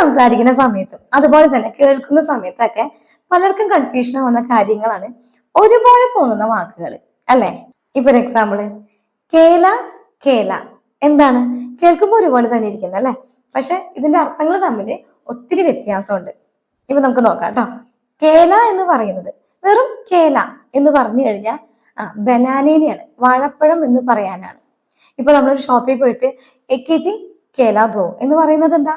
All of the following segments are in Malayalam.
സംസാരിക്കുന്ന സമയത്തും അതുപോലെ തന്നെ കേൾക്കുന്ന സമയത്തൊക്കെ പലർക്കും കൺഫ്യൂഷൻ ആവുന്ന കാര്യങ്ങളാണ് ഒരുപോലെ തോന്നുന്ന വാക്കുകൾ, അല്ലെ? ഇപ്പൊ ഒരു എക്സാമ്പിള്, കേല കേല എന്താണ്? കേൾക്കുമ്പോൾ ഒരുപോലെ തന്നെ ഇരിക്കുന്നത് അല്ലെ, പക്ഷെ ഇതിന്റെ അർത്ഥങ്ങൾ തമ്മിൽ ഒത്തിരി വ്യത്യാസമുണ്ട്. ഇപ്പൊ നമുക്ക് നോക്കാം കേട്ടോ. കേല എന്ന് പറയുന്നത് വെറും കേല എന്ന് പറഞ്ഞു കഴിഞ്ഞാൽ ബനാനേനെയാണ്, വാഴപ്പഴം എന്ന് പറയാനാണ്. ഇപ്പൊ നമ്മളൊരു ഷോപ്പിൽ പോയിട്ട് 1 kg കേല ദോ എന്ന് പറയുന്നത് എന്താ?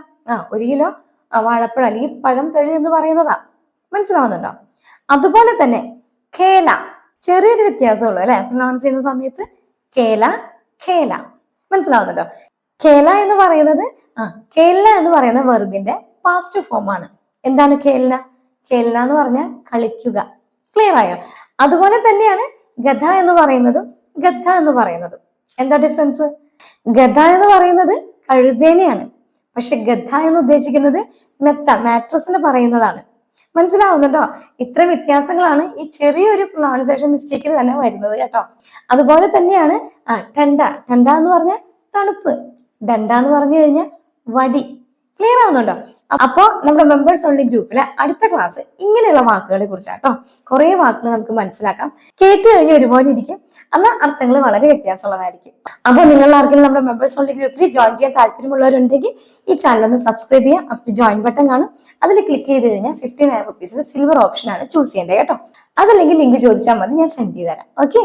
1 കിലോ വാഴപ്പഴം അല്ലെങ്കിൽ പഴം തരും എന്ന് പറയുന്നതാ. മനസ്സിലാവുന്നുണ്ടോ? അതുപോലെ തന്നെ കേല ചെറിയൊരു വ്യത്യാസമുള്ളൂ അല്ലെ പ്രൊനൗൺസ് ചെയ്യുന്ന സമയത്ത്. കേല ഖേല. മനസ്സിലാവുന്നുണ്ടോ? കേല എന്ന് പറയുന്നത് കേല എന്ന് പറയുന്ന വെർബിന്റെ പാസ്റ്റ് ഫോം ആണ്. എന്താണ് കേല? കേല എന്ന് പറഞ്ഞാൽ കളിക്കുക. ക്ലിയർ ആയോ? അതുപോലെ തന്നെയാണ് ഗധ എന്ന് പറയുന്നതും ഗദ്ധ എന്ന് പറയുന്നതും. എന്താ ഡിഫറൻസ്? ഗധ എന്ന് പറയുന്നത് കഴുതേനെയാണ്, പക്ഷെ ഗദ്ധ എന്ന് ഉദ്ദേശിക്കുന്നത് മെത്ത, മാട്രസിന് പറയുന്നതാണ്. മനസ്സിലാവുന്നുണ്ടോ? ഇത്ര വ്യത്യാസങ്ങളാണ് ഈ ചെറിയൊരു പ്രൊനൗൺസിയേഷൻ മിസ്റ്റേക്കിൽ തന്നെ വരുന്നത് കേട്ടോ. അതുപോലെ തന്നെയാണ് ടണ്ട. ടണ്ട എന്ന് പറഞ്ഞാൽ തണുപ്പ്, ഡണ്ട എന്ന് പറഞ്ഞു കഴിഞ്ഞാൽ വടി. ക്ലിയർ ആവുന്നുണ്ടോ? അപ്പോ നമ്മുടെ മെമ്പേഴ്സ് ഓൺലി ഗ്രൂപ്പിലെ അടുത്ത ക്ലാസ് ഇങ്ങനെയുള്ള വാക്കുകളെ കുറിച്ചാട്ടോ. കുറെ വാക്കുകൾ നമുക്ക് മനസ്സിലാക്കാം. കേട്ട് കഴിഞ്ഞ് ഒരുപോലെ ഇരിക്കും, എന്നാൽ അർത്ഥങ്ങൾ വളരെ വ്യത്യാസമുള്ളതായിരിക്കും. അപ്പൊ നിങ്ങൾ ആർക്കെങ്കിലും നമ്മുടെ മെമ്പേഴ്സ് ഓൺലി ഗ്രൂപ്പിൽ ജോയിൻ ചെയ്യാൻ താല്പര്യമുള്ളവരുണ്ടെങ്കിൽ ഈ ചാനൽ ഒന്ന് സബ്സ്ക്രൈബ് ചെയ്യാം. അപ്പോൾ ജോയിൻ ബട്ടൺ കാണും, അതിൽ ക്ലിക്ക് ചെയ്ത് കഴിഞ്ഞാൽ 59 rupees സിൽവർ ഓപ്ഷൻ ആണ് ചൂസ് ചെയ്യേണ്ടത് കേട്ടോ. അതല്ലെങ്കിൽ ലിങ്ക് ചോദിച്ചാൽ മതി, ഞാൻ സെൻഡ് ചെയ്ത് തരാം. ഓക്കെ.